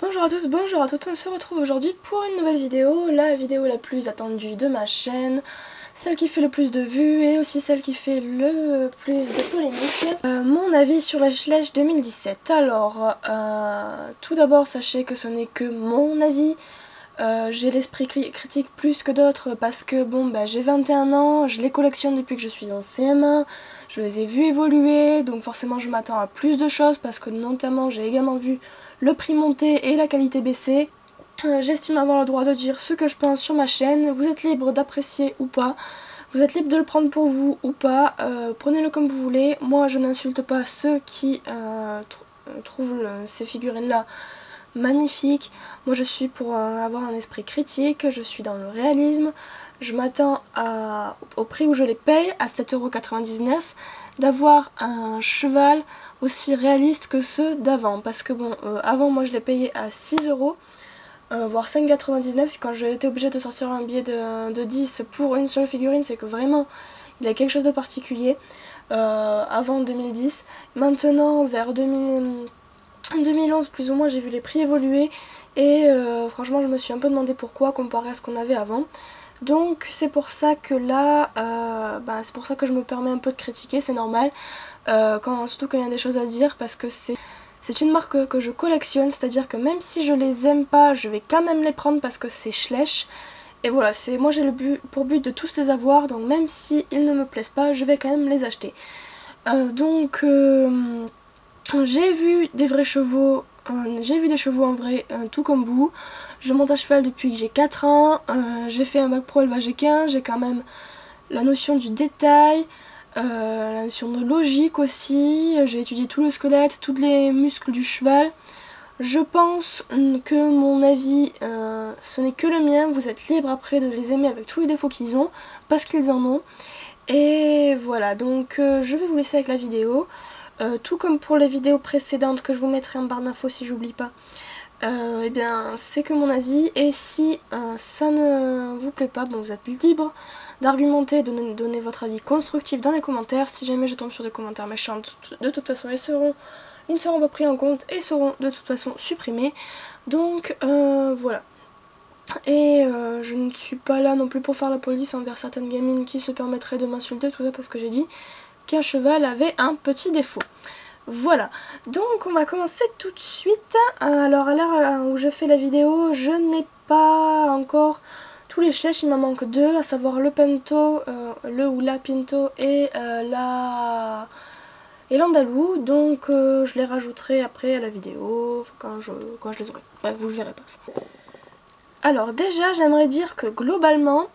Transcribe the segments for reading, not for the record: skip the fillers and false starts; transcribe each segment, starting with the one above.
Bonjour à tous, bonjour à toutes, on se retrouve aujourd'hui pour une nouvelle vidéo, la vidéo la plus attendue de ma chaîne, celle qui fait le plus de vues et aussi celle qui fait le plus de polémiques. Mon avis sur la Schleich 2017. Alors, tout d'abord sachez que ce n'est que mon avis. J'ai l'esprit critique plus que d'autres parce que bon j'ai 21 ans, je les collectionne depuis que je suis en CM1, je les ai vus évoluer, donc forcément je m'attends à plus de choses parce que notamment j'ai également vu le prix monter et la qualité baisser. J'estime avoir le droit de dire ce que je pense sur ma chaîne, vous êtes libre d'apprécier ou pas, vous êtes libre de le prendre pour vous ou pas, prenez-le comme vous voulez. Moi je n'insulte pas ceux qui trouvent ces figurines là magnifique. Moi je suis pour avoir un esprit critique, je suis dans le réalisme, je m'attends au prix où je les paye, à 7,99 €, d'avoir un cheval aussi réaliste que ceux d'avant. Parce que bon, avant moi je les payais à 6 €, voire 5,99 €. Quand j'ai été obligée de sortir un billet de 10 pour une seule figurine, c'est que vraiment il y a quelque chose de particulier. Avant 2010, maintenant vers 2011 plus ou moins j'ai vu les prix évoluer et franchement je me suis un peu demandé pourquoi comparé à ce qu'on avait avant. Donc c'est pour ça que là, c'est pour ça que je me permets un peu de critiquer, c'est normal, surtout quand il y a des choses à dire parce que c'est une marque que je collectionne, c'est-à-dire que même si je les aime pas, je vais quand même les prendre parce que c'est Schleich. Et voilà, moi j'ai pour but de tous les avoir, donc même si ils ne me plaisent pas, je vais quand même les acheter. J'ai vu des vrais chevaux, j'ai vu des chevaux en vrai, tout comme vous. Je monte à cheval depuis que j'ai 4 ans, j'ai fait un bac pro élevage équin, j'ai quand même la notion du détail, la notion de logique aussi, j'ai étudié tout le squelette, tous les muscles du cheval. Je pense que mon avis, ce n'est que le mien, vous êtes libre après de les aimer avec tous les défauts qu'ils ont, parce qu'ils en ont. Et voilà, donc je vais vous laisser avec la vidéo. Tout comme pour les vidéos précédentes que je vous mettrai en barre d'infos si j'oublie pas, eh bien c'est que mon avis, et si ça ne vous plaît pas, bon, vous êtes libre d'argumenter, de nous donner votre avis constructif dans les commentaires. Si jamais je tombe sur des commentaires méchants, de toute façon ils ne seront pas pris en compte et seront de toute façon supprimés. Donc voilà. Et je ne suis pas là non plus pour faire la police envers certaines gamines qui se permettraient de m'insulter, tout ça parce que j'ai dit qu'un cheval avait un petit défaut. Voilà, donc on va commencer tout de suite. Alors à l'heure où je fais la vidéo, je n'ai pas encore tous les Schleich, il m'en manque deux, à savoir le Pinto, le ou la Pinto et l'Andalou, donc je les rajouterai après à la vidéo quand je les aurai. Bref, vous le verrez pas. Alors déjà j'aimerais dire que globalement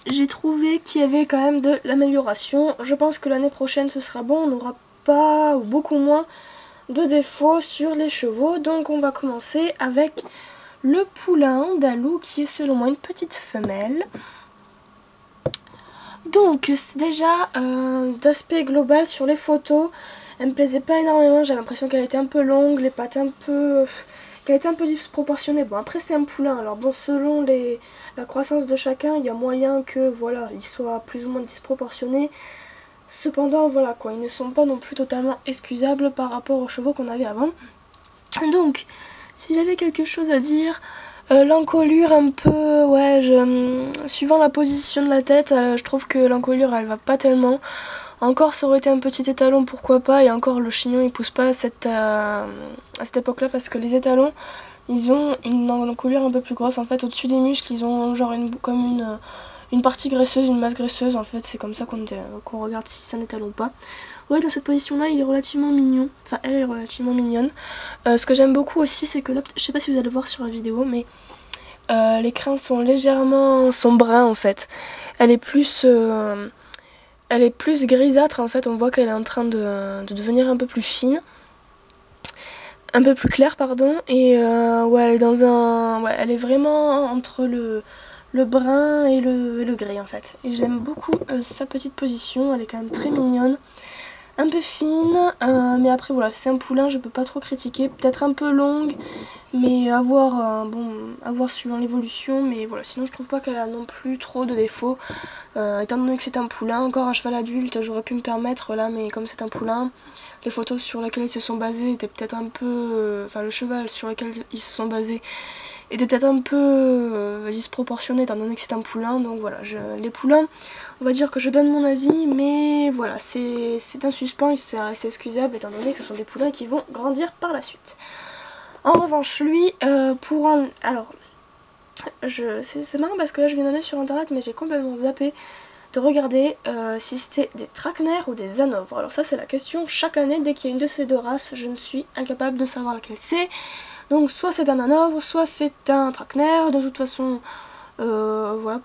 j'ai trouvé qu'il y avait quand même de l'amélioration. Je pense que l'année prochaine ce sera bon, on n'aura pas ou beaucoup moins de défauts sur les chevaux. Donc on va commencer avec le poulain Andalou qui est selon moi une petite femelle. Donc c'est déjà d'aspect global sur les photos, elle me plaisait pas énormément, j'avais l'impression qu'elle était un peu longue, les pattes qu'elle était un peu disproportionnée. Bon après c'est un poulain, alors bon selon la croissance de chacun, il y a moyen que voilà, il soit plus ou moins disproportionné. Cependant voilà quoi, ils ne sont pas non plus totalement excusables par rapport aux chevaux qu'on avait avant. Donc si j'avais quelque chose à dire, l'encolure un peu, ouais, suivant la position de la tête, je trouve que l'encolure elle va pas tellement. Encore ça aurait été un petit étalon, pourquoi pas, et encore le chignon il pousse pas à cette époque là parce que les étalons ils ont une encolure un peu plus grosse en fait, au-dessus des muscles ils ont genre une partie graisseuse, une masse graisseuse en fait, c'est comme ça qu'on regarde si c'est un étalon ou pas. Ouais, dans cette position là il est relativement mignon, enfin elle est relativement mignonne. Ce que j'aime beaucoup aussi c'est que là, je sais pas si vous allez le voir sur la vidéo mais les crins sont bruns en fait. Elle est plus grisâtre en fait, on voit qu'elle est en train de devenir un peu plus fine. Un peu plus claire pardon, et ouais elle est elle est vraiment entre le brun et le gris en fait. Et j'aime beaucoup sa petite position, elle est quand même très mignonne. un peu fine, mais après voilà, c'est un poulain, je peux pas trop critiquer, peut-être un peu longue, mais à voir, à voir suivant l'évolution, mais voilà, sinon je trouve pas qu'elle a non plus trop de défauts, étant donné que c'est un poulain, encore un cheval adulte, j'aurais pu me permettre là, mais comme c'est un poulain, les photos sur lesquelles ils se sont basés étaient peut-être un peu, enfin le cheval sur lequel ils se sont basés était peut-être un peu disproportionné étant donné que c'est un poulain, donc voilà, les poulains, on va dire que je donne mon avis, mais voilà, c'est un suspens et c'est assez excusable étant donné que ce sont des poulains qui vont grandir par la suite. En revanche, lui, pour un... Alors, c'est marrant parce que là je viens d'aller sur internet mais j'ai complètement zappé de regarder si c'était des traquenards ou des hanovres. Alors ça c'est la question chaque année, dès qu'il y a une de ces deux races, je ne suis incapable de savoir laquelle c'est. Donc soit c'est un hanovre, soit c'est un traquenard. De toute façon, voilà,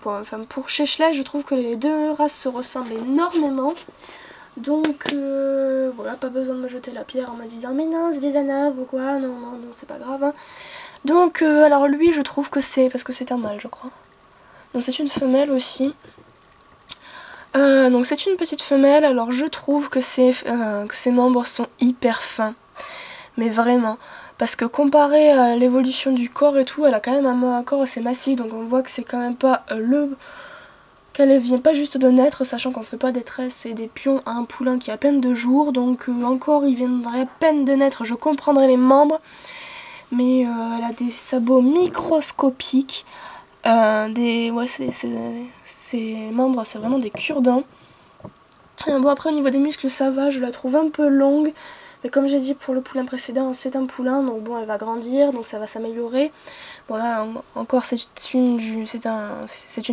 pour Checheley, je trouve que les deux races se ressemblent énormément. Donc voilà, pas besoin de me jeter la pierre en me disant mais non c'est des hanovres ou quoi, non, non, non c'est pas grave. Hein. Donc alors lui je trouve que c'est, parce que c'est un mâle je crois. Donc c'est une femelle aussi. Donc c'est une petite femelle, alors je trouve que ses membres sont hyper fins. Mais vraiment. Parce que comparé à l'évolution du corps et tout, elle a quand même un corps assez massif. Donc on voit que c'est quand même pas qu'elle vient pas juste de naître, sachant qu'on fait pas des tresses et des pions à un poulain qui a à peine 2 jours. Donc encore il viendrait à peine de naître, je comprendrais les membres. Mais elle a des sabots microscopiques. Ouais, ses membres, c'est vraiment des cure-dents. Bon après au niveau des muscles ça va, je la trouve un peu longue. Mais comme j'ai dit pour le poulain précédent, c'est un poulain, donc bon elle va grandir, donc ça va s'améliorer. Bon là encore c'est une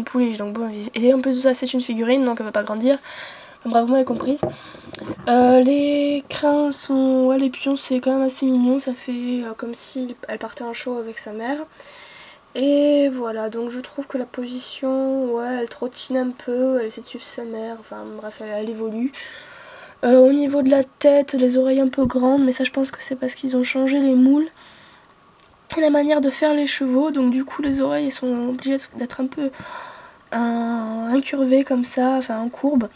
pouliche, donc bon, et en plus de ça c'est une figurine, donc elle va pas grandir. Bref, vous m'avez comprise. Les crins sont, ouais les pions c'est quand même assez mignon, ça fait comme si elle partait en show avec sa mère. Et voilà, donc je trouve que la position, ouais, elle trottine un peu, elle essaie de suivre sa mère, enfin bref, elle évolue. Au niveau de la tête, les oreilles un peu grandes, mais ça je pense que c'est parce qu'ils ont changé les moules et la manière de faire les chevaux, donc du coup les oreilles elles sont obligées d'être un peu incurvées comme ça, enfin en courbe.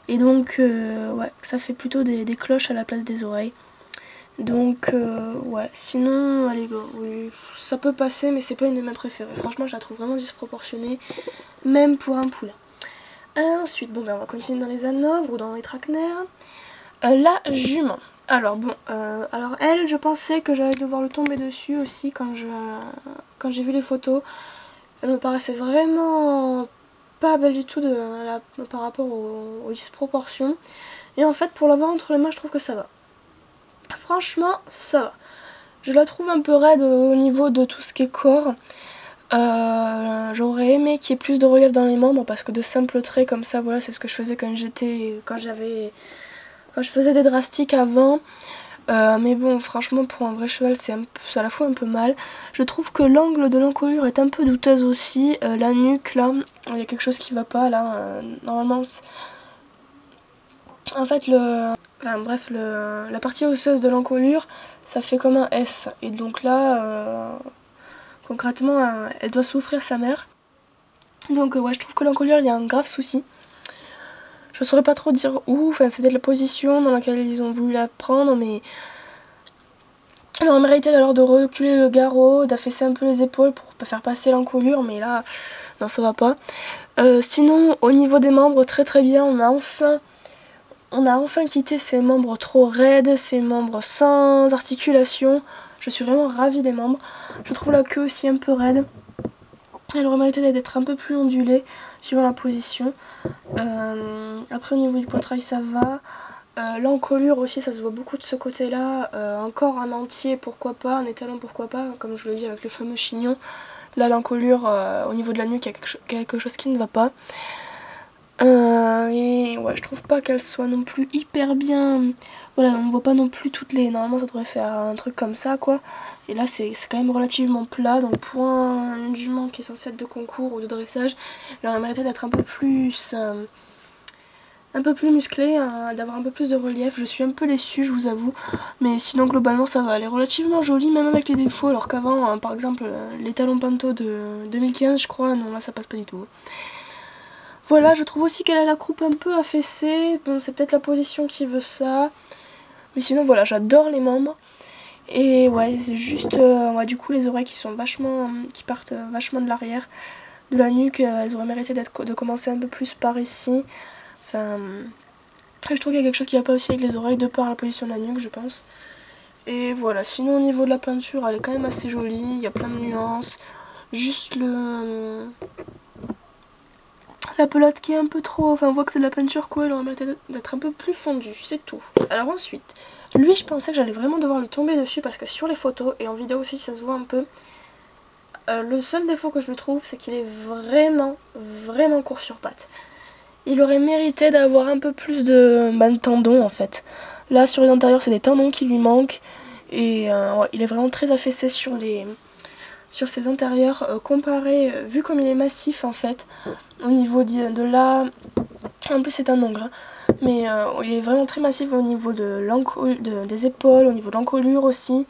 Et donc ouais, ça fait plutôt des cloches à la place des oreilles. Donc ouais, sinon allez go, oui, ça peut passer mais c'est pas une de mes préférées. Franchement je la trouve vraiment disproportionnée, même pour un poulain. Ensuite, bon ben on va continuer dans les hanovres ou dans les traquenards. La jument. Alors bon, alors elle, je pensais que j'allais devoir le tomber dessus aussi quand j'ai vu les photos. Elle me paraissait vraiment pas belle du tout par rapport aux disproportions. Et en fait, pour l'avoir entre les mains, je trouve que ça va. Franchement, ça va. Je la trouve un peu raide au niveau de tout ce qui est corps. J'aurais aimé qu'il y ait plus de relief dans les membres parce que de simples traits comme ça, voilà, c'est ce que je faisais quand je faisais des drastiques avant. Mais bon, franchement, pour un vrai cheval, ça la fout un peu mal. Je trouve que l'angle de l'encolure est un peu douteuse aussi. La nuque, là, il y a quelque chose qui va pas, là. Normalement, en fait, la partie osseuse de l'encolure, ça fait comme un S. Et donc là, concrètement, elle doit souffrir sa mère. Donc ouais, je trouve que l'encolure, il y a un grave souci. Je saurais pas trop dire où, enfin c'est peut-être la position dans laquelle ils ont voulu la prendre, mais elle aurait mérité alors de reculer le garrot, d'affaisser un peu les épaules pour faire passer l'encolure, mais là, non ça va pas. Sinon, au niveau des membres, très très bien, on a enfin quitté ces membres trop raides, ces membres sans articulation. Je suis vraiment ravie des membres. Je trouve la queue aussi un peu raide. Elle aurait mérité d'être un peu plus ondulée, suivant la position. Après au niveau du poitrail ça va. L'encolure aussi ça se voit beaucoup de ce côté là. Encore un entier pourquoi pas, un étalon pourquoi pas, comme je le dis avec le fameux chignon. Là l'encolure au niveau de la nuque il y a quelque chose qui ne va pas. Et ouais je trouve pas qu'elle soit non plus hyper bien. Voilà, on voit pas non plus toutes les... Normalement ça devrait faire un truc comme ça quoi. Et là c'est quand même relativement plat, donc pour une jument qui est censée être de concours ou de dressage, elle aurait mérité d'être un peu plus musclée, d'avoir un peu plus de relief. Je suis un peu déçue je vous avoue, mais sinon globalement ça va. Elle est relativement jolie même avec les défauts, alors qu'avant par exemple les talons Pinto de 2015 je crois, non là ça passe pas du tout. Voilà, je trouve aussi qu'elle a la croupe un peu affaissée. Bon, c'est peut-être la position qui veut ça. Mais sinon, voilà, j'adore les membres. Et ouais, c'est juste, ouais, du coup, les oreilles qui partent vachement de l'arrière, de la nuque, elles auraient mérité de commencer un peu plus par ici. Enfin, je trouve qu'il y a quelque chose qui va pas aussi avec les oreilles, de par la position de la nuque, je pense. Et voilà, sinon au niveau de la peinture, elle est quand même assez jolie, il y a plein de nuances. Juste la pelote qui est un peu trop... Enfin, on voit que c'est de la peinture, quoi, elle aurait mérité d'être un peu plus fondue, c'est tout. Alors ensuite, lui, je pensais que j'allais vraiment devoir lui tomber dessus, parce que sur les photos, et en vidéo aussi, ça se voit un peu, le seul défaut que je lui trouve, c'est qu'il est vraiment, vraiment court sur pattes. Il aurait mérité d'avoir un peu plus de tendons, en fait. Là, sur les antérieurs, c'est des tendons qui lui manquent, et ouais, il est vraiment très affaissé sur ses antérieurs, vu comme il est massif, en fait, au niveau de là... En plus c'est un ongle, hein. Mais il est vraiment très massif au niveau des épaules, au niveau de l'encolure aussi.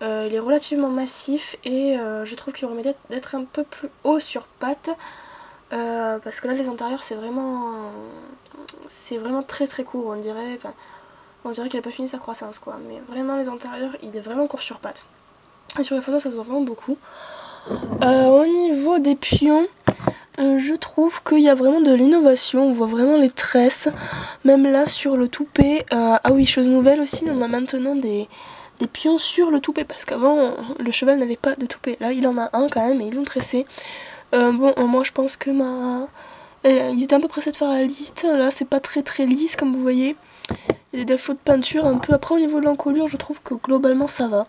Il est relativement massif et je trouve qu'il aurait mérité d'être un peu plus haut sur pattes. Parce que là les antérieurs c'est vraiment très très court, on dirait qu'il n'a pas fini sa croissance, quoi. Mais vraiment les antérieurs, il est vraiment court sur pattes. Et sur les photos ça se voit vraiment beaucoup. Au niveau des pions, je trouve qu'il y a vraiment de l'innovation, on voit vraiment les tresses, même là sur le toupet. Ah oui, chose nouvelle aussi, on a maintenant des pions sur le toupet, parce qu'avant le cheval n'avait pas de toupet. Là il en a un quand même et ils l'ont tressé. Bon, moi je pense que ils étaient un peu pressés de faire la liste, là c'est pas très très lisse comme vous voyez. Il y a des défauts de peinture un peu, après au niveau de l'encolure je trouve que globalement ça va.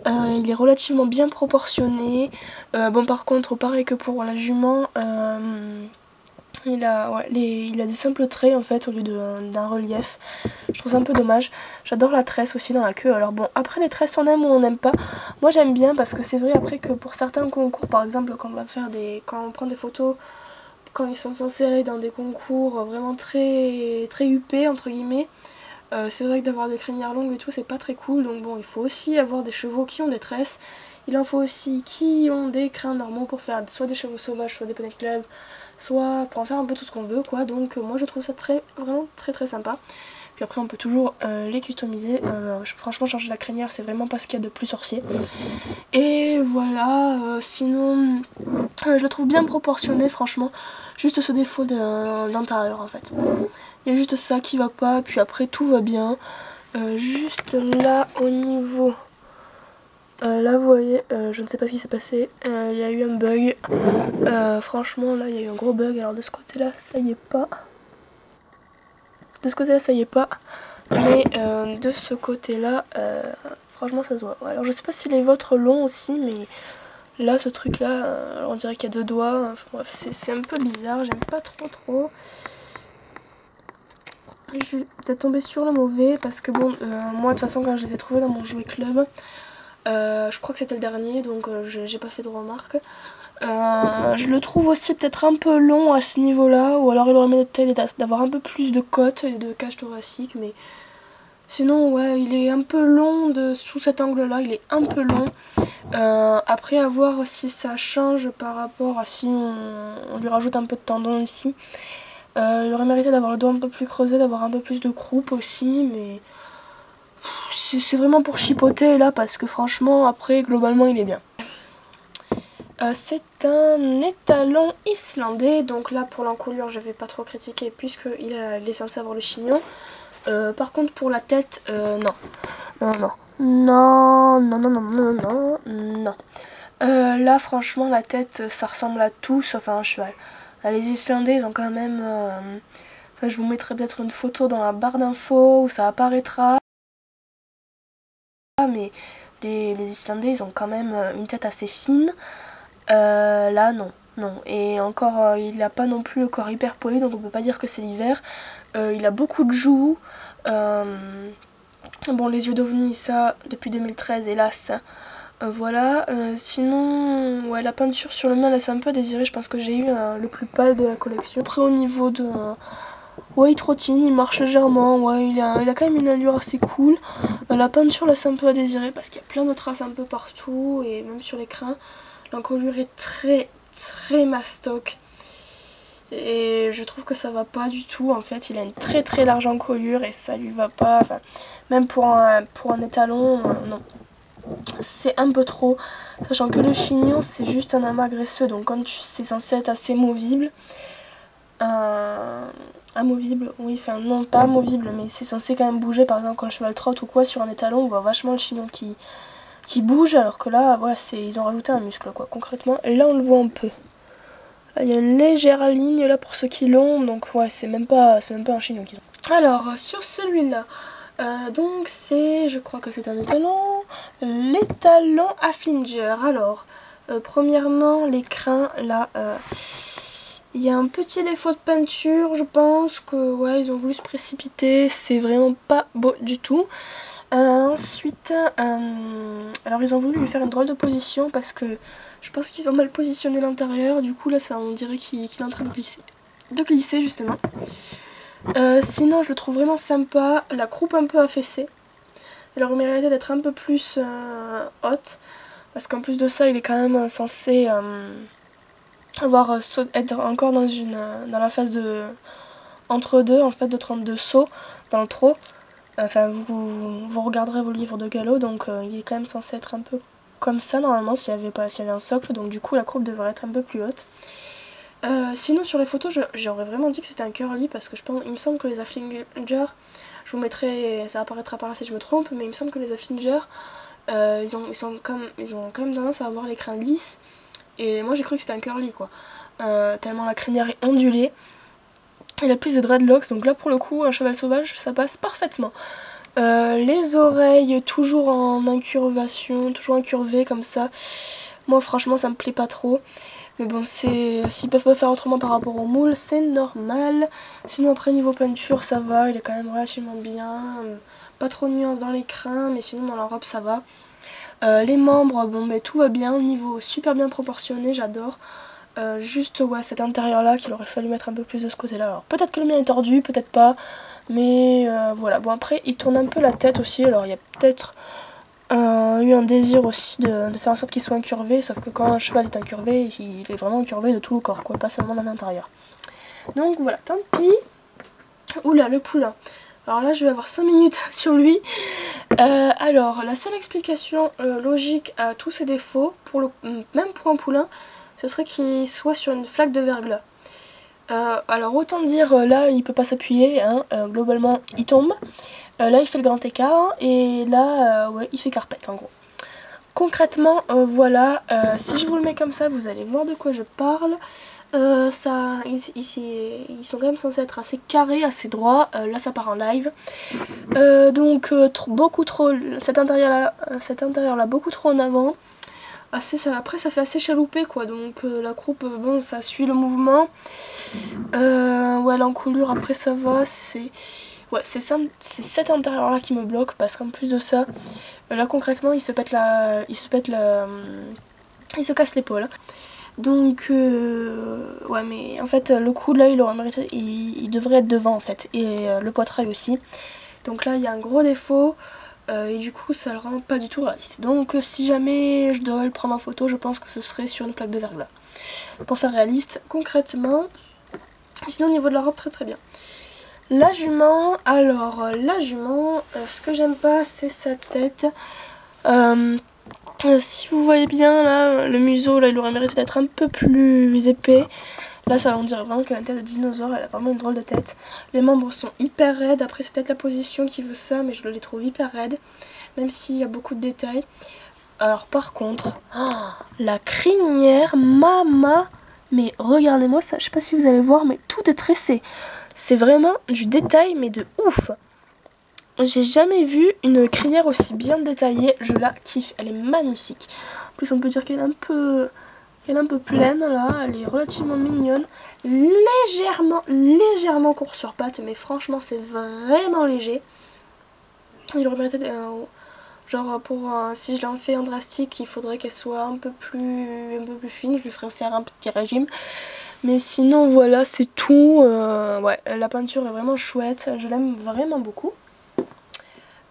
Il est relativement bien proportionné. Bon, par contre, pareil que pour la jument, il a de simples traits en fait au lieu d'un relief. Je trouve ça un peu dommage. J'adore la tresse aussi dans la queue. Alors bon, après les tresses on aime ou on n'aime pas. Moi j'aime bien parce que c'est vrai après que pour certains concours, par exemple quand on prend des photos, quand ils sont censés aller dans des concours vraiment très, très huppés entre guillemets. C'est vrai que d'avoir des crinières longues et tout c'est pas très cool, donc bon il faut aussi avoir des chevaux qui ont des tresses, il en faut aussi qui ont des crins normaux pour faire soit des chevaux sauvages, soit des poney club, soit pour en faire un peu tout ce qu'on veut, quoi. Donc moi je trouve ça vraiment très très sympa. Puis après on peut toujours les customiser, franchement changer la crinière c'est vraiment pas ce qu'il y a de plus sorcier. Et voilà, sinon je le trouve bien proportionné franchement, juste ce défaut d'intérieur en fait. Il y a juste ça qui va pas, puis après tout va bien. Juste là au niveau... là vous voyez, je ne sais pas ce qui s'est passé, il y a eu un bug. Franchement là il y a eu un gros bug, alors de ce côté là ça y est pas. De ce côté là ça y est pas. Mais de ce côté là, franchement ça se voit. Alors je sais pas si les vôtres l'ont aussi, mais là ce truc là, on dirait qu'il y a deux doigts. Enfin, bref, c'est un peu bizarre, j'aime pas trop. Je suis peut-être tombée sur le mauvais parce que bon, moi de toute façon quand je les ai trouvés dans mon jouet club, je crois que c'était le dernier donc j'ai pas fait de remarques. Je le trouve aussi peut-être un peu long à ce niveau là, ou alors il aurait mérité d'avoir un peu plus de côte et de cage thoracique, mais sinon ouais il est un peu long sous cet angle là, il est un peu long. Après à voir si ça change par rapport à si on lui rajoute un peu de tendon ici. Il aurait mérité d'avoir le dos un peu plus creusé, d'avoir un peu plus de croupe aussi, mais c'est vraiment pour chipoter là parce que franchement après globalement il est bien. C'est un étalon islandais, donc là pour l'encolure je vais pas trop critiquer puisqu'il est censé avoir le chignon. Par contre pour la tête, non. Là franchement la tête ça ressemble à tout sauf à un cheval. Les Islandais ils ont quand même... Enfin, je vous mettrai peut-être une photo dans la barre d'infos où ça apparaîtra. Mais les Islandais ils ont quand même une tête assez fine. Là non. Et encore il n'a pas non plus le corps hyper poli, donc on peut pas dire que c'est l'hiver. Il a beaucoup de joues. Bon, les yeux d'ovni ça depuis 2013 hélas. Voilà, sinon ouais, la peinture sur le mien laisse un peu à désirer, je pense que j'ai eu le plus pâle de la collection. Après au niveau de... ouais il trottine, il marche légèrement, ouais il a quand même une allure assez cool. La peinture laisse un peu à désirer parce qu'il y a plein de traces un peu partout et même sur les crins. L'encolure est très mastoc. Et je trouve que ça va pas du tout. En fait, il a une très très large encolure et ça lui va pas. Enfin, même pour un étalon, non. C'est un peu trop. Sachant que le chignon, c'est juste un amas graisseux. Donc comme c'est censé être assez movible. Amovible, oui, enfin non, pas amovible, mais c'est censé quand même bouger. Par exemple, quand le cheval trotte ou quoi, sur un étalon, on voit vachement le chignon qui bouge. Alors que là, voilà, ils ont rajouté un muscle, quoi, concrètement. Et là, on le voit un peu. Il y a une légère ligne là pour ceux qui l'ont, donc ouais, c'est même pas un chignon qu'ils ont. Alors, sur celui-là, donc je crois que c'est un étalon, l'étalon Haflinger. Alors, premièrement, les crins, là, il y a un petit défaut de peinture, je pense que, ouais, ils ont voulu se précipiter, c'est vraiment pas beau du tout. Ensuite, alors ils ont voulu lui faire une drôle de position parce que je pense qu'ils ont mal positionné l'intérieur. Du coup là on dirait qu'il est en train de glisser justement. Sinon je le trouve vraiment sympa. La croupe un peu affaissée. Elle aurait mérité d'être un peu plus haute. Parce qu'en plus de ça il est quand même censé être encore dans la phase de entre deux en fait, de 32 sauts dans le trot. Enfin, vous regarderez vos livres de galop, donc il est quand même censé être un peu comme ça normalement s'il y avait un socle, donc du coup la croupe devrait être un peu plus haute. Sinon sur les photos, j'aurais vraiment dit que c'était un curly parce que il me semble que les Haflinger, je vous mettrai, ça apparaîtra par là si je me trompe, mais il me semble que les Haflinger, ils ont quand même tendance à avoir les crins lisses, et moi j'ai cru que c'était un curly quoi, tellement la crinière est ondulée. Il a plus de dreadlocks, donc là pour le coup un cheval sauvage ça passe parfaitement. Les oreilles toujours en incurvation, toujours incurvées comme ça. Moi franchement ça me plaît pas trop. Mais bon, s'ils peuvent pas faire autrement par rapport au moule, c'est normal. Sinon après niveau peinture ça va, il est quand même relativement bien. Pas trop de nuances dans les crins, mais sinon dans la robe ça va. Les membres, bon mais tout va bien, au niveau super bien proportionné, j'adore. Juste ouais, cet intérieur là qu'il aurait fallu mettre un peu plus de ce côté là. Alors peut-être que le mien est tordu, peut-être pas, mais voilà. Bon après il tourne un peu la tête aussi, alors il y a peut-être eu un désir aussi de faire en sorte qu'il soit incurvé, sauf que quand un cheval est incurvé, il est vraiment incurvé de tout le corps, quoi, pas seulement dans l'intérieur. Donc voilà, tant pis. Oula, le poulain. Alors là je vais avoir 5 minutes sur lui. Alors la seule explication logique à tous ces défauts, même pour un poulain, ce serait qu'il soit sur une flaque de verglas. Alors autant dire là il peut pas s'appuyer, hein, globalement il tombe. Là il fait le grand écart et là ouais, il fait carpette en gros. Concrètement voilà, si je vous le mets comme ça vous allez voir de quoi je parle. Ils sont quand même censés être assez carrés, assez droits. Là ça part en live. Donc beaucoup trop, cet intérieur là beaucoup trop en avant. Après ça fait assez chaloupé quoi, donc la croupe bon ça suit le mouvement. Ouais, l'encolure après ça va, c'est cet intérieur là qui me bloque parce qu'en plus de ça là concrètement il se casse l'épaule. Donc ouais, mais en fait le coup là il aurait mérité, il devrait être devant en fait, et le poitrail aussi. Donc là il y a un gros défaut. Et du coup ça le rend pas du tout réaliste. Donc si jamais je dois le prendre en photo, je pense que ce serait sur une plaque de verglas pour faire réaliste concrètement. Sinon au niveau de la robe très très bien. La jument, alors la jument, ce que j'aime pas c'est sa tête. Si vous voyez bien là, le museau là il aurait mérité d'être un peu plus épais. Là ça on dirait vraiment qu'elle a une tête de dinosaure, elle a vraiment une drôle de tête. Les membres sont hyper raides, après c'est peut-être la position qui veut ça, mais je les trouve hyper raides, même s'il y a beaucoup de détails. Alors par contre, la crinière, mais regardez-moi ça, je sais pas si vous allez voir, mais tout est tressé. C'est vraiment du détail, mais de ouf. J'ai jamais vu une crinière aussi bien détaillée, je la kiffe, elle est magnifique. En plus on peut dire qu'elle est un peu pleine là, elle est relativement mignonne, légèrement court sur pattes, mais franchement c'est vraiment léger. Il aurait mérité genre si je l'en fais en drastique, il faudrait qu'elle soit un peu plus fine, je lui ferais faire un petit régime. Mais sinon voilà, c'est tout. Ouais, la peinture est vraiment chouette, je l'aime vraiment beaucoup.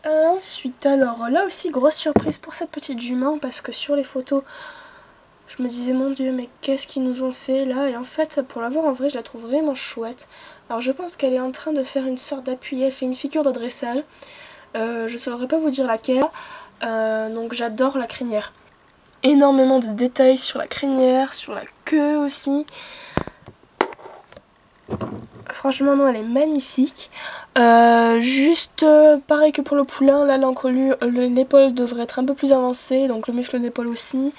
Ensuite, alors là aussi grosse surprise pour cette petite jument parce que sur les photos Je me disais mon dieu mais qu'est-ce qu'ils nous ont fait là, et en fait pour la voir en vrai je la trouve vraiment chouette. Alors je pense qu'elle est en train de faire une sorte d'appui, elle fait une figure de dressage. Je ne saurais pas vous dire laquelle. Donc j'adore la crinière. Énormément de détails sur la crinière, sur la queue aussi. Franchement non, elle est magnifique. Juste pareil que pour le poulain, là l'encolure, l'épaule devrait être un peu plus avancée, donc le muscle d'épaule aussi.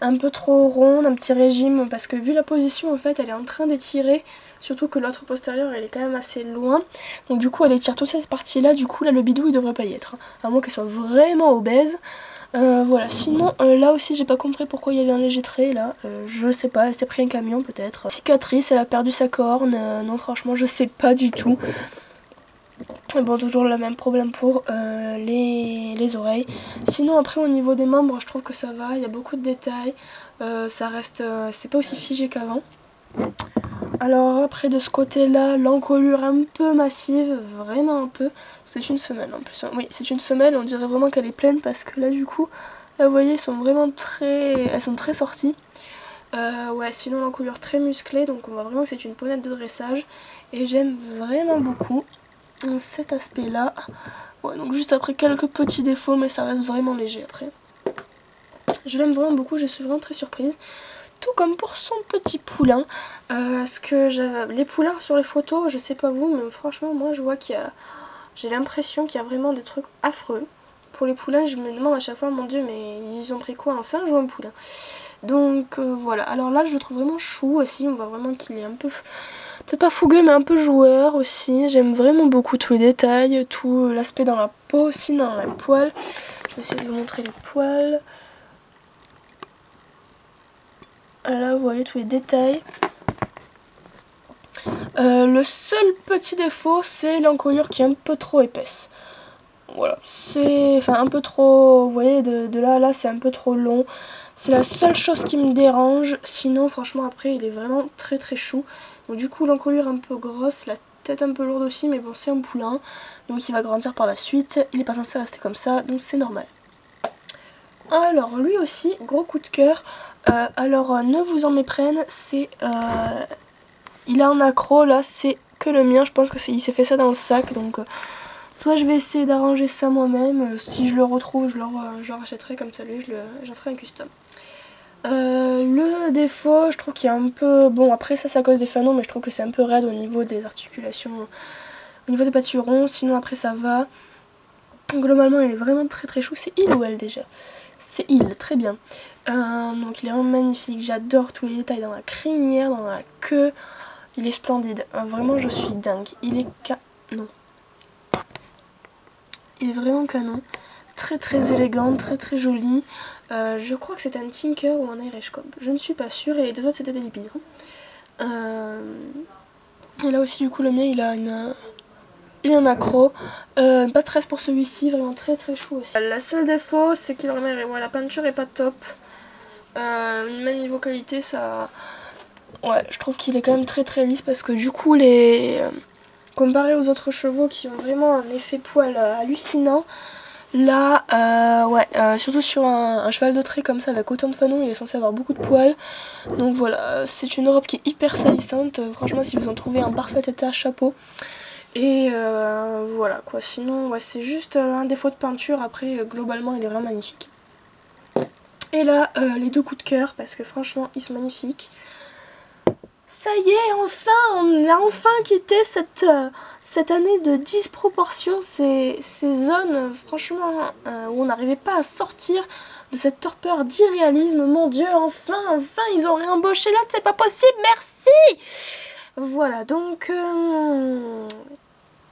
Un peu trop ronde, un petit régime, parce que vu la position en fait elle est en train d'étirer, surtout que l'autre postérieure elle est quand même assez loin, donc du coup elle étire toute cette partie là, du coup là le bidou il devrait pas y être, hein, à moins qu'elle soit vraiment obèse. Voilà, sinon là aussi j'ai pas compris pourquoi il y avait un léger trait là, je sais pas, elle s'est pris un camion peut-être. Cicatrice, elle a perdu sa corne, non franchement je sais pas du tout. Bon, toujours le même problème pour les oreilles. Sinon après au niveau des membres je trouve que ça va, il y a beaucoup de détails, ça reste, c'est pas aussi figé qu'avant. Alors après de ce côté là, l'encolure un peu massive, vraiment un peu, c'est une femelle en plus, hein. Oui c'est une femelle, on dirait vraiment qu'elle est pleine parce que là du coup, là vous voyez elles sont très sorties. Ouais, sinon l'encolure très musclée, donc on voit vraiment que c'est une ponette de dressage et j'aime vraiment beaucoup cet aspect là. Ouais, donc juste après quelques petits défauts mais ça reste vraiment léger après. Je l'aime vraiment beaucoup, je suis vraiment très surprise. Tout comme pour son petit poulain. Parce que les poulains sur les photos, je sais pas vous, mais franchement moi je vois qu'il y a... J'ai l'impression qu'il y a vraiment des trucs affreux. Pour les poulains je me demande à chaque fois, mon dieu mais ils ont pris quoi, un singe ou un poulain? Donc voilà, alors là je le trouve vraiment chou aussi, on voit vraiment qu'il est un peu... Peut-être pas fougueux mais un peu joueur aussi. J'aime vraiment beaucoup tous les détails, tout l'aspect dans la peau aussi, dans les poils. Je vais essayer de vous montrer les poils. Là vous voyez tous les détails. Le seul petit défaut c'est l'encolure qui est un peu trop épaisse. Voilà, c'est enfin un peu trop, vous voyez de là à là c'est un peu trop long. C'est la seule chose qui me dérange, sinon franchement après il est vraiment très très chou. Donc du coup l'encolure un peu grosse, la tête un peu lourde aussi, mais bon c'est un poulain, donc il va grandir par la suite, il est pas censé rester comme ça, donc c'est normal. Alors lui aussi, gros coup de cœur, alors ne vous en méprenne, c'est... il a un accro là, c'est que le mien, je pense que il s'est fait ça dans le sac, donc... soit je vais essayer d'arranger ça moi-même, si je le retrouve je le rachèterai comme ça, lui j'en ferai un custom. Le défaut, je trouve qu'il y a un peu... Bon après ça c'est à cause des fanons, mais je trouve que c'est un peu raide au niveau des articulations, au niveau des pâturons, sinon après ça va. Globalement il est vraiment très très chou, c'est il ou elle déjà? C'est il, très bien. Donc il est vraiment magnifique, j'adore tous les détails dans la crinière, dans la queue, il est splendide, vraiment je suis dingue, il est canon. Il est vraiment canon, très très élégant, très très joli. Je crois que c'est un Tinker ou un Irish Cob, je ne suis pas sûre, et les deux autres c'était des Lipides. Et là aussi du coup le mien il a un accro, pas 13 pour celui-ci, vraiment très très chou aussi. La seule défaut c'est que la peinture est pas top, même niveau qualité ça... Ouais, je trouve qu'il est quand même très très lisse parce que du coup comparé aux autres chevaux qui ont vraiment un effet poil hallucinant, là, surtout sur un cheval de trait comme ça avec autant de fanons, il est censé avoir beaucoup de poils. Donc voilà, c'est une robe qui est hyper salissante. Franchement, si vous en trouvez en parfait état, chapeau. Et voilà quoi, sinon ouais, c'est juste un défaut de peinture, après globalement il est vraiment magnifique. Et là, les deux coups de cœur, parce que franchement ils sont magnifiques. Ça y est, enfin, on a enfin quitté cette année de disproportion, ces zones franchement où on n'arrivait pas à sortir de cette torpeur d'irréalisme. Mon dieu, enfin, ils ont réembauché l'autre, c'est pas possible, merci. Voilà, donc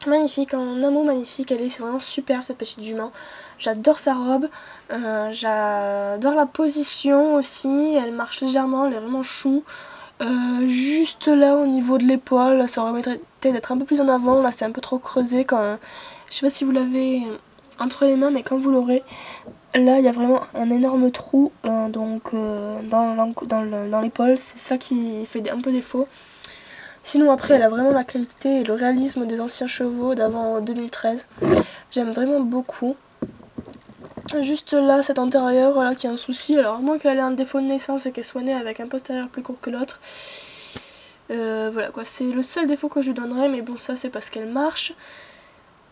magnifique, en un mot magnifique, elle est vraiment super cette petite jument. J'adore sa robe, j'adore la position aussi, elle marche légèrement, elle est vraiment chou. Juste là au niveau de l'épaule, ça aurait mérité d'être un peu plus en avant, là c'est un peu trop creusé quand... Je sais pas si vous l'avez entre les mains, mais quand vous l'aurez, là il y a vraiment un énorme trou dans l'épaule, c'est ça qui fait un peu défaut. Sinon après elle a vraiment la qualité et le réalisme des anciens chevaux d'avant 2013, j'aime vraiment beaucoup. Juste là, cet intérieur, voilà, qui a un souci. Alors, à moins qu'elle ait un défaut de naissance et qu'elle soit née avec un postérieur plus court que l'autre. Voilà quoi, c'est le seul défaut que je lui donnerais, mais bon, ça c'est parce qu'elle marche.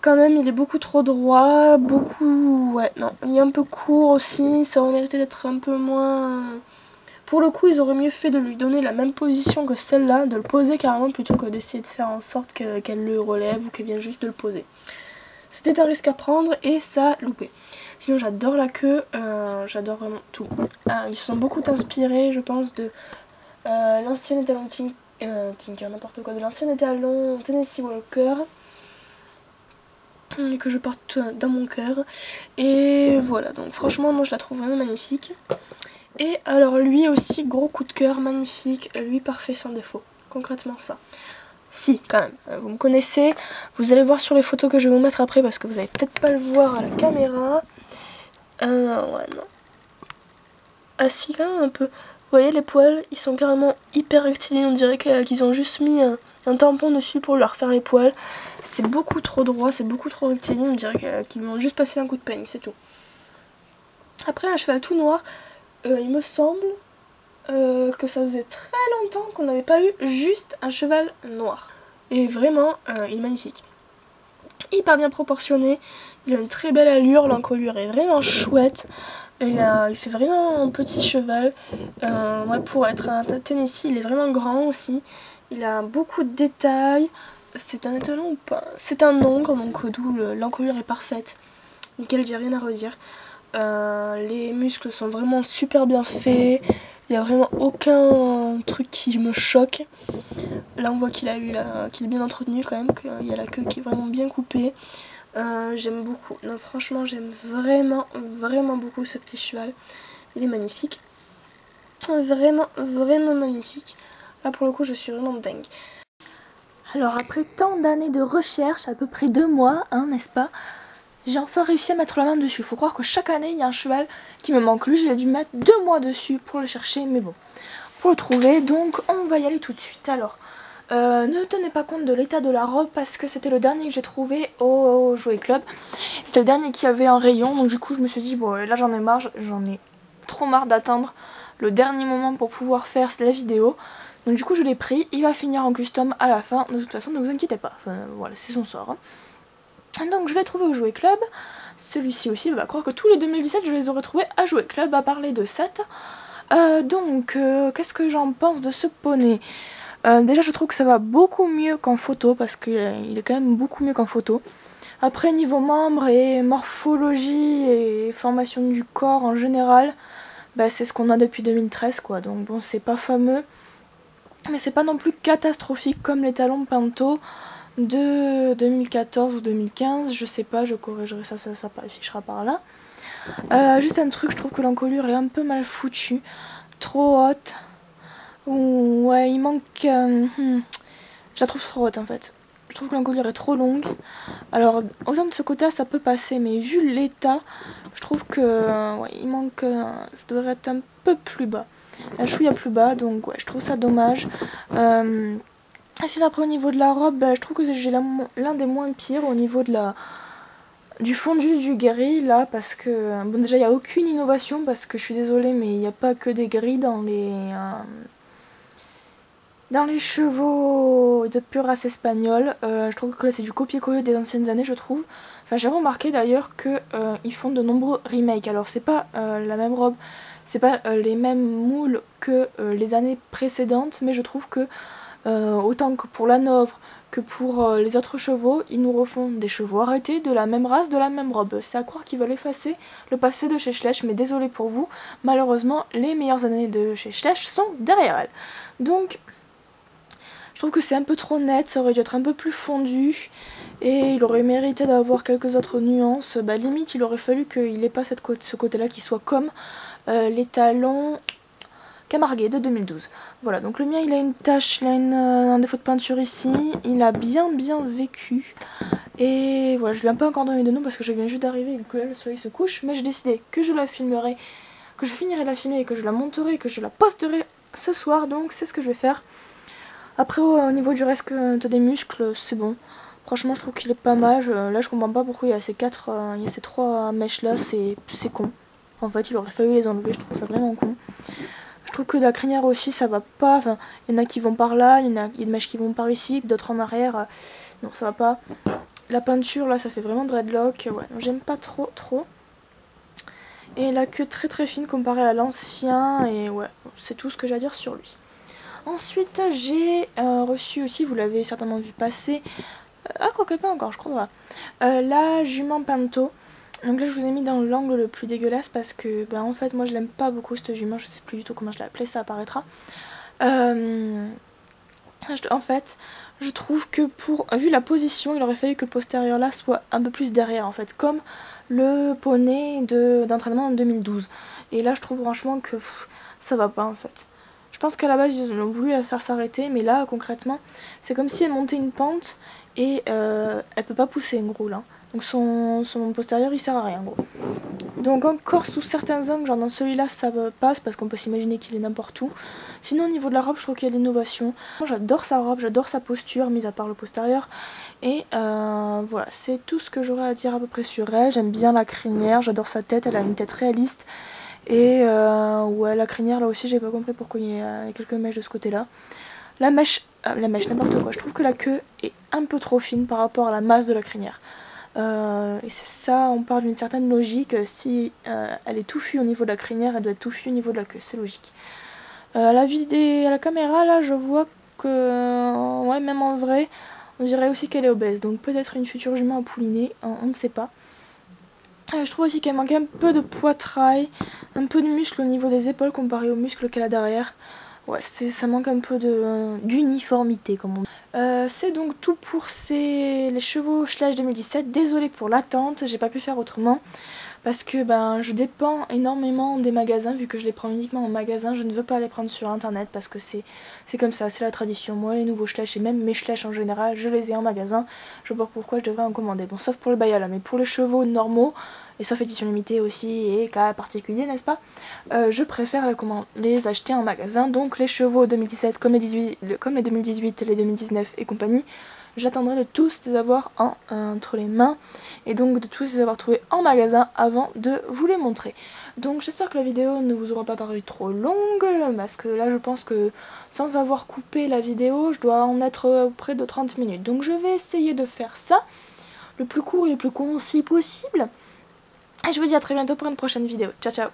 Quand même, il est beaucoup trop droit, beaucoup... Ouais, non, il est un peu court aussi, ça aurait mérité d'être un peu moins... Pour le coup, ils auraient mieux fait de lui donner la même position que celle-là, de le poser carrément, plutôt que d'essayer de faire en sorte qu'elle le relève ou qu'elle vienne juste de le poser. C'était un risque à prendre et ça a loupé. Sinon, j'adore la queue, j'adore vraiment tout. Ils se sont beaucoup inspirés, je pense, de l'ancien étalon Tinker, n'importe quoi, de l'ancien étalon Tennessee Walker, que je porte dans mon cœur. Et voilà, donc franchement, moi je la trouve vraiment magnifique. Et alors lui aussi, gros coup de cœur, magnifique, lui parfait sans défaut, concrètement ça. Si, quand même, vous me connaissez, vous allez voir sur les photos que je vais vous mettre après parce que vous allez peut-être pas le voir à la caméra. Ouais, non. Ah si, quand même un peu. Vous voyez les poils, ils sont carrément hyper rectilignes, on dirait qu'ils ont juste mis un tampon dessus pour leur faire les poils. C'est beaucoup trop droit, c'est beaucoup trop rectiligne, on dirait qu'ils lui ont juste passé un coup de peigne, c'est tout. Après un cheval tout noir, il me semble que ça faisait très longtemps qu'on n'avait pas eu juste un cheval noir. Et vraiment, il est magnifique. Hyper bien proportionné, il a une très belle allure, l'encolure est vraiment chouette. Il fait vraiment un petit cheval. Ouais, pour être un Tennessee, il est vraiment grand aussi. Il a beaucoup de détails. C'est un étalon ou pas? C'est un ongre, donc d'où l'encolure est parfaite. Nickel, j'ai rien à redire. Les muscles sont vraiment super bien faits. Il n'y a vraiment aucun truc qui me choque. Là, on voit qu'il est bien entretenu quand même, qu'il y a la queue qui est vraiment bien coupée. J'aime beaucoup, non franchement j'aime vraiment beaucoup ce petit cheval, il est magnifique, vraiment magnifique, là pour le coup je suis vraiment dingue. Alors après tant d'années de recherche, à peu près 2 mois, hein, n'est-ce pas, j'ai enfin réussi à mettre la main dessus. Faut croire que chaque année il y a un cheval qui me manque, lui j'ai dû mettre 2 mois dessus pour le chercher, mais bon, pour le trouver, donc on va y aller tout de suite. Alors ne tenez pas compte de l'état de la robe parce que c'était le dernier que j'ai trouvé au Jouet Club. C'était le dernier qui avait un rayon, donc du coup je me suis dit bon là j'en ai marre, j'en ai trop marre d'attendre le dernier moment pour pouvoir faire la vidéo. Donc du coup je l'ai pris, il va finir en custom à la fin, de toute façon ne vous inquiétez pas, enfin voilà c'est son sort. Hein. Donc je l'ai trouvé au Jouet Club, celui-ci aussi, on va croire que tous les 2017 je les aurais trouvés à Jouet Club à parler de 7. Qu'est-ce que j'en pense de ce poney? Déjà je trouve que ça va beaucoup mieux qu'en photo parce qu'il est quand même beaucoup mieux qu'en photo. Après niveau membres et morphologie et formation du corps en général, bah, c'est ce qu'on a depuis 2013 quoi. Donc bon c'est pas fameux, mais c'est pas non plus catastrophique comme les talons Pinto de 2014 ou 2015. Je sais pas, je corrigerai ça affichera par là. Juste un truc, je trouve que l'encolure est un peu mal foutue, trop haute. Ouais, il manque... Je la trouve trop haute en fait. Je trouve que l'encolure est trop longue. Alors, autant de ce côté-là, ça peut passer, mais vu l'état, je trouve que ouais, il manque... ça devrait être un peu plus bas. Un chouïa plus bas, donc ouais, je trouve ça dommage. Sinon, après, au niveau de la robe, bah, je trouve que j'ai l'un des moins pires au niveau de du fondu du gris, là, parce que... Bon, déjà, il n'y a aucune innovation, parce que je suis désolée, mais il n'y a pas que des gris dans les chevaux de pure race espagnole. Je trouve que là c'est du copier-coller des anciennes années, je trouve. Enfin, j'ai remarqué d'ailleurs qu'ils font de nombreux remakes. Alors c'est pas la même robe, c'est pas les mêmes moules que les années précédentes, mais je trouve que autant que pour la Hanovre que pour les autres chevaux, ils nous refont des chevaux arrêtés de la même race, de la même robe. C'est à croire qu'ils veulent effacer le passé de chez Schleich, mais désolé pour vous, malheureusement les meilleures années de chez Schleich sont derrière elles. Donc je trouve que c'est un peu trop net, ça aurait dû être un peu plus fondu et il aurait mérité d'avoir quelques autres nuances. Bah, limite il aurait fallu qu'il n'ait pas ce côté-là qui soit comme les talons Camargue de 2012. Voilà, donc le mien il a une tache, il a un défaut de peinture ici, il a bien vécu. Et voilà, je lui ai un peu encore donné de nom parce que je viens juste d'arriver et que là le soleil se couche, mais j'ai décidé que je la filmerai, que je finirai de la filmer et que je la monterai, que je la posterai ce soir, donc c'est ce que je vais faire. Après au niveau du reste des muscles, c'est bon. Franchement je trouve qu'il est pas mal. Là je comprends pas pourquoi il y a ces trois mèches là, c'est con. En fait il aurait fallu les enlever, je trouve ça vraiment con. Je trouve que la crinière aussi ça va pas, enfin, il y en a qui vont par là, il y a des mèches qui vont par ici, d'autres en arrière, non ça va pas. La peinture là ça fait vraiment dreadlock, ouais, j'aime pas trop. Et la queue très fine comparée à l'ancien, et ouais, c'est tout ce que j'ai à dire sur lui. Ensuite j'ai reçu aussi, vous l'avez certainement vu passer, quoique pas encore, je crois pas, la jument Pinto. Donc là je vous ai mis dans l'angle le plus dégueulasse parce que en fait moi je l'aime pas beaucoup cette jument, je sais plus du tout comment je l'ai appelée, ça apparaîtra. En fait je trouve que vu la position il aurait fallu que le postérieur là soit un peu plus derrière en fait, comme le poney d'entraînement en 2012. Et là je trouve franchement que ça va pas en fait. Je pense qu'à la base ils ont voulu la faire s'arrêter, mais là concrètement c'est comme si elle montait une pente et elle peut pas pousser en gros là. Donc son postérieur il sert à rien en gros. Donc encore sous certains angles, genre dans celui-là ça passe parce qu'on peut s'imaginer qu'il est n'importe où. Sinon au niveau de la robe je trouve qu'il y a de l'innovation. J'adore sa robe, j'adore sa posture, mis à part le postérieur. Et voilà, c'est tout ce que j'aurais à dire à peu près sur elle. J'aime bien la crinière, j'adore sa tête, elle a une tête réaliste. Et ouais, la crinière là aussi j'ai pas compris pourquoi il y a quelques mèches de ce côté là. La mèche n'importe quoi, je trouve que la queue est un peu trop fine par rapport à la masse de la crinière. Et c'est ça, on parle d'une certaine logique, si elle est touffue au niveau de la crinière, elle doit être touffue au niveau de la queue, c'est logique. À la caméra là je vois que, ouais, même en vrai, on dirait aussi qu'elle est obèse, donc peut-être une future jument à pouliner, on ne sait pas. Je trouve aussi qu'elle manque un peu de poitrail, un peu de muscle au niveau des épaules comparé aux muscles qu'elle a derrière. Ouais, ça manque un peu d'uniformité comme on dit. C'est donc tout pour les chevaux Schlage 2017. Désolée pour l'attente, j'ai pas pu faire autrement. Parce que je dépends énormément des magasins, vu que je les prends uniquement en magasin, je ne veux pas les prendre sur internet parce que c'est comme ça, c'est la tradition. Moi les nouveaux Schlage et même mes Schlage en général, je les ai en magasin, je vois pas pourquoi je devrais en commander. Bon, sauf pour le Bayala, mais pour les chevaux normaux, et sauf édition limitée aussi et cas particulier, n'est-ce pas, je préfère les acheter en magasin. Donc les chevaux 2017 comme les 2018, les 2019 et compagnie, j'attendrai de tous les avoir entre les mains et donc de tous les avoir trouvés en magasin avant de vous les montrer. Donc j'espère que la vidéo ne vous aura pas paru trop longue, parce que là je pense que sans avoir coupé la vidéo, je dois en être près de 30 minutes. Donc je vais essayer de faire ça le plus court et le plus concis possible. Et je vous dis à très bientôt pour une prochaine vidéo. Ciao ciao.